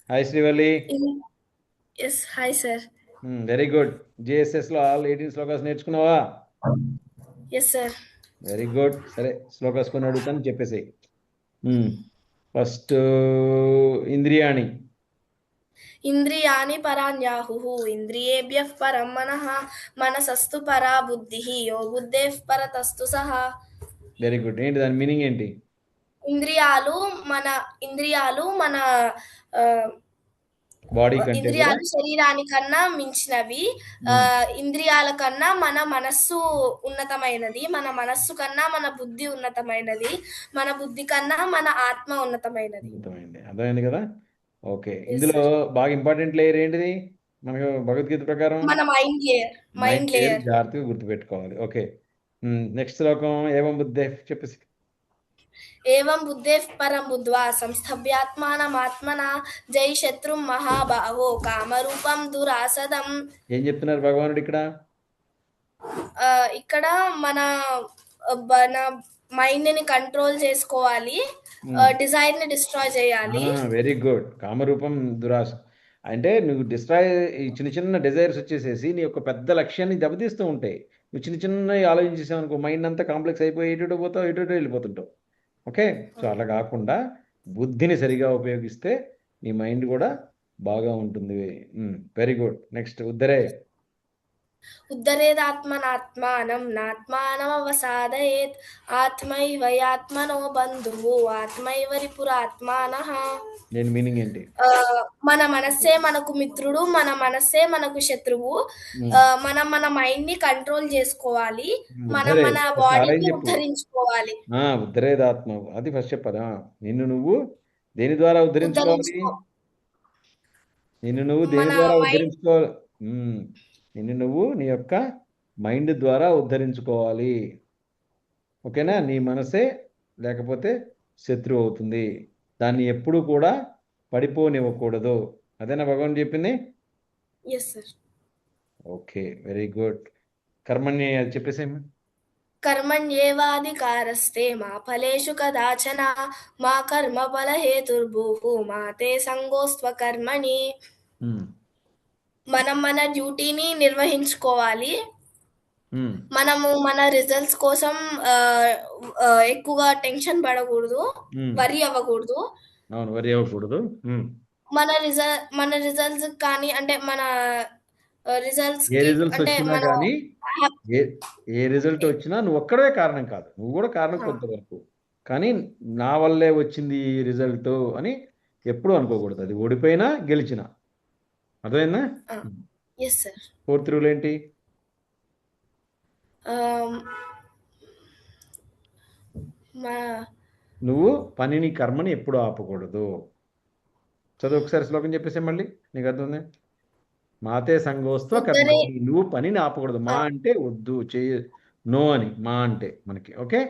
Hi Srivalli. Yes hi sir. Very good. జిఎస్ఎస్లో all 18 shlokas నేర్చుకున్నావా? Yes sir. Very good. సరే, శ్లోకాస్ కొన్ని అడుగుతాను, చెప్పేసి. ఫస్ట్ ఇంద్రియాణి. ఇంద్రియాణి పరాణ్యాహుః ఇంద్రియేభ్యః పరం మనః మనసస్తు పరా బుద్ధిః యో బుద్ధేః పరతస్తు సః. Very good. ఏంటి దాని మీనింగ్ ఏంటి? ఇంద్రియాలు మన బాడీ కంటే కూడా ఇంద్రియాలు శరీరానికన్నా మించినవి. ఇంద్రియాల కన్నా మన మనస్సు ఉన్నతమైనది, మన మనస్సు కన్నా మన బుద్ధి ఉన్నతమైనది, మన బుద్ధి కన్నా మన ఆత్మ ఉన్నతమైనది. అర్థమైంది కదా? ఓకే. Yes, ఇందులో sir. బాగా ఇంపార్టెంట్ లేయర్ ఏంటిది మనకు భగవద్గీత ప్రకారం? మన మైండ్ మైండ్ లేయర్ లేయర్. జాగ్రత్తగా గుర్తుపెట్టుకోవాలి. ఓకే. నెక్స్ట్ శ్లోకం ఏవం బుద్ధే చెప్పేసి. ఏవం బుద్ధేః పరం బుద్ధ్వా సంస్థభ్యాత్మానమాత్మనా జై శత్రుం మహాబాహో కామరూపం దురాసదం. ఏం చెప్తున్నారు భగవానుడు ఇక్కడ? ఇక్కడ మన మైండ్ ని కంట్రోల్ చేసుకోవాలి, డిజైర్ ని డిస్ట్రాయ్ చేయాలి. Very good. కామరూపం దురాశ అంటే నువ్వు డిస్ట్రాయ్ ఈ చిన్న చిన్న డిజైర్స్ వచ్చేసేసి నీ యొక్క పెద్ద లక్ష్యాన్ని దెబ్బతీస్తూ ఉంటాయి. నువ్వు చిన్న చిన్న ఆలోచించేసావు అనుకో, మైండ్ అంతా కాంప్లెక్స్ అయిపోయి ఎటు పోతావు, ఎటు వెళ్ళిపోతుంటావు. ఓకే. సో అలా కాకుండా బుద్ధిని సరిగా ఉపయోగిస్తే నీ మైండ్ కూడా బాగా ఉంటుంది. Very good. నెక్స్ట్ ఉద్ధరే. ఉద్ధరేదాత్మనాత్మానం నాత్మానమవసాదయేత్ ఆత్మైవయాత్మనో బంధువు ఆత్మైవ రిపురాత్మానః. నేను మీనింగ్ ఏంటి? మన మనస్సే మనకు మిత్రుడు, మన మనస్సే మనకు శత్రువు. మనం మన మైండ్ ని కంట్రోల్ చేసుకోవాలి, మనం మన బాడీని ఉద్ధరించుకోవాలి. ఉద్ధరేదాత్మ అది ఫస్ట్ చెప్పదా? నిన్ను నువ్వు దేని ద్వారా ఉద్ధరించుకోవాలి? నిన్ను నువ్వు దేని ద్వారా ఉద్ధరించుకోవాలి? నిన్ను నువ్వు నీ యొక్క మైండ్ ద్వారా ఉద్ధరించుకోవాలి. ఓకేనా? నీ మనసే లేకపోతే శత్రువు అవుతుంది. దాన్ని ఎప్పుడు కూడా పడిపోనివ్వకూడదు. అదేనా భగవాన్ చెప్పింది? Okay, very good. కర్మణ్య చెప్పేసేమా. కర్మణ్యేవాధికారస్తే మా ఫలేషు కదాచన మా కర్మ ఫల హేతుర్భూః మా తే సంగోస్త్వకర్మణి. మనం మన డ్యూటీని నిర్వహించుకోవాలి. మనము మన రిజల్ట్స్ కోసం ఎక్కువగా టెన్షన్ పడకూడదు, వరి అవ్వకూడదు. వరి అవ్వకూడదు. మన రిజల్ట్స్ కానీ అంటే మన రిజల్ట్స్ ఏ రిజల్ట్ వచ్చినా నువ్వు ఒక్కడే కారణం కాదు, నువ్వు కూడా కారణం కొంతవరకు. కానీ నా వల్లే వచ్చింది ఈ రిజల్ట్ అని ఎప్పుడు అనుకోకూడదు. అది ఓడిపోయినా గెలిచినా. అర్థమైందా? ఫోర్త్ రూల్ ఏంటి? నువ్వు పనిని కర్మని ఎప్పుడు ఆపకూడదు. చదువు ఒకసారి శ్లోకం చెప్పేసే మళ్ళీ, నీకు అర్థం. మాతే సంగోస్త్వ కర్మ. నువ్వు పనిని ఆపకూడదు. మా అంటే వద్దు, చేయ, నో అని మా అంటే మనకి. ఓకే.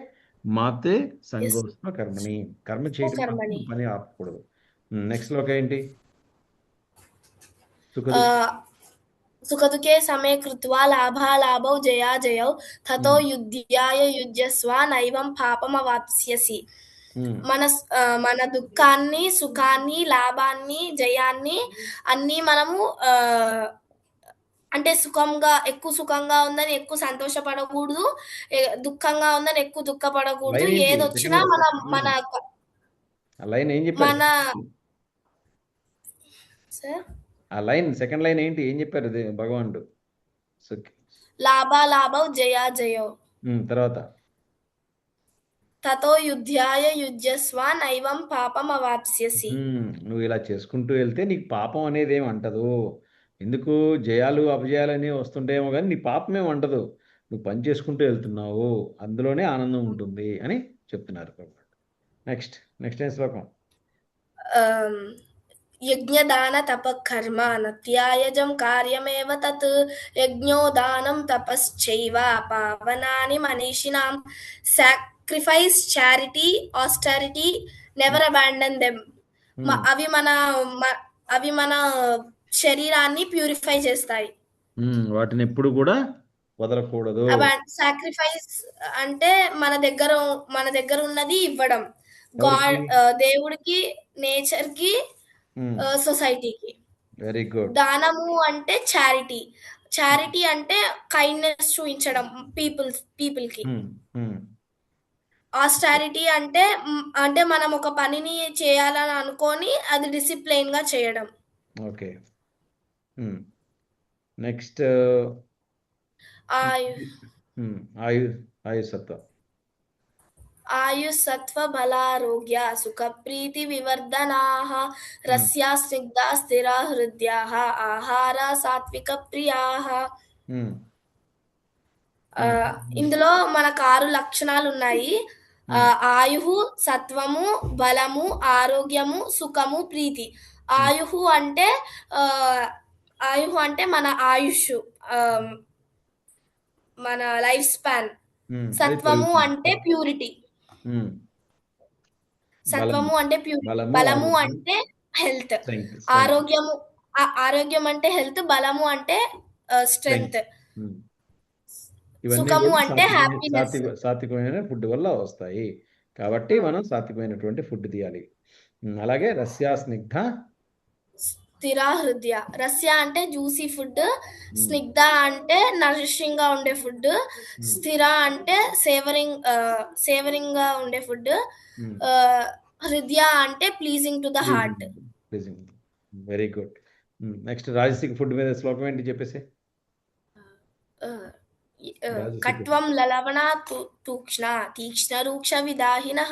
మాతే సంగోస్త్వ కర్మని, కర్మ చేయడం, పని ఆపకూడదు. నెక్స్ట్ శ్లోకం ఏంటి? సుఖదుఖే సమే కృత్వా లాభాలాభౌ జయాజయౌ తతో యుధ్యాయ యుజ్యస్వ నైవం పాపమవాప్స్యసి. మన దుఃఖాన్ని, సుఖాన్ని, లాభాన్ని, జయాన్ని అన్ని మనము అంటే ఎక్కువ సుఖంగా ఉందని ఎక్కువ సంతోషపడకూడదు, దుఃఖంగా ఉందని ఎక్కువ దుఃఖపడకూడదు. ఏదొచ్చినా మన ఆ లైన్ సెకండ్ లైన్ ఏంటి? ఏం చెప్పారు భగవానుడు? లాభాలాభౌ జయాజయౌ. తర్వాత తతో యుధ్యాయ యుజ్యస్వ నైవం పాపమవాప్స్యసి. నువ్వు ఇలా చేసుకుంటూ వెళ్తే నీకు పాపం అనేది ఏమి అంటదు. ఎందుకు? జయాలు అపజయాలు అనేవి వస్తుంటాయేమో కానీ నీ పాపమేం అంటదు. నువ్వు పని చేసుకుంటూ వెళ్తున్నావు, అందులోనే ఆనందం ఉంటుంది అని చెప్తున్నారు. నెక్స్ట్ ఏం శ్లోకం? యజ్ఞదాన తప కర్మ నత్యాయజం కార్యమేవ తత్ యజ్ఞో దానం తపశ్చైవ పావనాని మనీషినాం. Sacrifice, charity, austerity, never abandon them. అవి మన శరీరాన్ని ప్యూరిఫై చేస్తాయి. వాటిని ఎప్పుడు కూడా వదలకూడదు. సాక్రిఫైస్ అంటే మన దగ్గర ఉన్నది ఇవ్వడం. దేవుడికి, నేచర్ కి, సొసైటీకి. Very good. దానము అంటే చారిటీ అంటే కైండ్నెస్ చూపించడం పీపుల్కి. ఆస్టారిటీ అంటే అంటే మనం ఒక పనిని చేయాలని అనుకొని అది డిసిప్లైన్ గా చేయడం. ఓకే. నెక్స్ట్ ఆయుసత్వ. ఆయుస్సత్వ బలారోగ్య సుఖ ప్రీతి వివర్ధనాః రస్యా స్నిగ్ధా స్థిరా హృద్యాః ఆహార సాత్విక ప్రియాః. ఇందులో మనకు 6 లక్షణాలు ఉన్నాయి. ఆయుహు, సత్వము, బలము, ఆరోగ్యము, సుఖము, ప్రీతి. ఆయుహు అంటే మన ఆయుష్, మన లైఫ్ స్పాన్. సత్వము అంటే ప్యూరిటీ. సత్వము అంటే ప్యూరిటీ. బలము అంటే హెల్త్. ఆరోగ్యం అంటే హెల్త్. బలము అంటే స్ట్రెంగ్త్. సుఖము అంటే హ్యాపీనెస్. సాత్వికమైన ఫుడ్ వల్ల వస్తాయి కాబట్టి మనం సాత్వికమైనటువంటి ఫుడ్ తీయాలి. అలాగే రస్యా స్నిగ్ధ స్థిర హృదయ. రస్య అంటే జ్యూసీ ఫుడ్, స్నిగ్ధ అంటే నరిషింగ్ గా ఉండే ఫుడ్, స్థిర అంటే సేవరింగ్ గా ఉండే ఫుడ్, హృదయ అంటే pleasing to the heart. Very good. Next రాజసిక ఫుడ్ మీద శ్లోకం ఏంటి చెప్పేసి. కట్వం లలవణ తూక్ష్ణ తీక్ష్ణ రూక్ష విదాహినః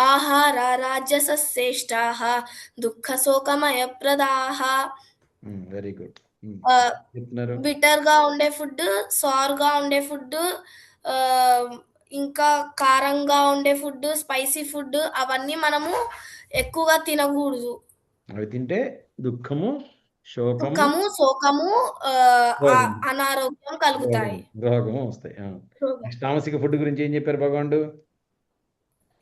ఆహార రాజసశ్రేష్టాః దుఃఖ శోకమయ ప్రదాః. Very good. బిటర్ గా ఉండే ఫుడ్, సార్ గా ఉండే ఫుడ్, ఇంకా కారంగా ఉండే ఫుడ్, స్పైసీ ఫుడ్ అవన్నీ మనము ఎక్కువగా తినకూడదు. అవి తింటే దుఃఖము, శోకము, అనారోగ్యం కలుగుతాయి, రోగము వస్తాయి. తామసిక ఫుడ్ గురించి ఏం చెప్పారు భగవానుడు.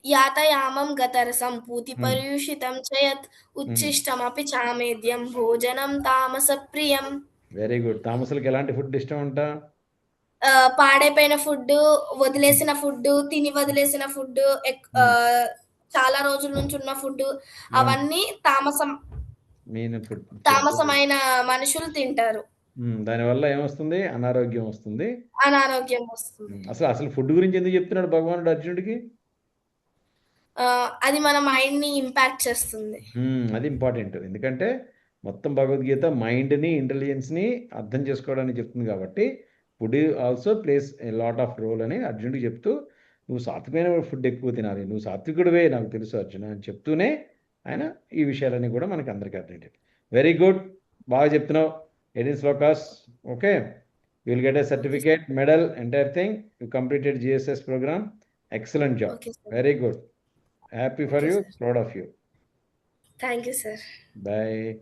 యాతయామం గతరసం పూతి పర్యూషితం చయత్ ఉచ్ఛిష్టమపి చామేద్యం భోజనం తామస ప్రియం. Very good. తామసులకు ఎలాంటి ఫుడ్ ఇష్టం అంట. పాడైపోయిన ఫుడ్, వదిలేసిన ఫుడ్, తిని వదిలేసిన ఫుడ్, చాలా రోజుల నుంచి ఉన్న ఫుడ్, అవన్నీ తామసమైన మనుషులు తింటారు. దానివల్ల ఏమొస్తుంది? అనారోగ్యం వస్తుంది. అసలు ఫుడ్ గురించి ఎందుకు చెప్తున్నాడు భగవానుడు అర్జునుడికి? అది మన మైండ్ ని ఇంపాక్ట్ చేస్తుంది. అది ఇంపార్టెంట్. ఎందుకంటే మొత్తం భగవద్గీత మైండ్ని, ఇంటెలిజెన్స్ని అర్థం చేసుకోవడానికి చెప్తుంది కాబట్టి food also plays a lot of role అని అర్జునుడికి చెప్తూ, నువ్వు సాత్వికమైన ఫుడ్ ఎక్కువ తినాలి, నువ్వు సాత్వికుడివే నాకు తెలుసు అర్జున అని చెప్తూనే ఆయన ఈ విషయాలన్నీ కూడా మనకి అందరికీ అర్థమయ్యాయి. Very good. బాగా చెప్తున్నావు. 18 shlokas. Okay, you will get a certificate, medal, entire thing. You completed GSS program. Excellent job. Very good. Happy for you. Proud of you. Thank you, sir. Bye.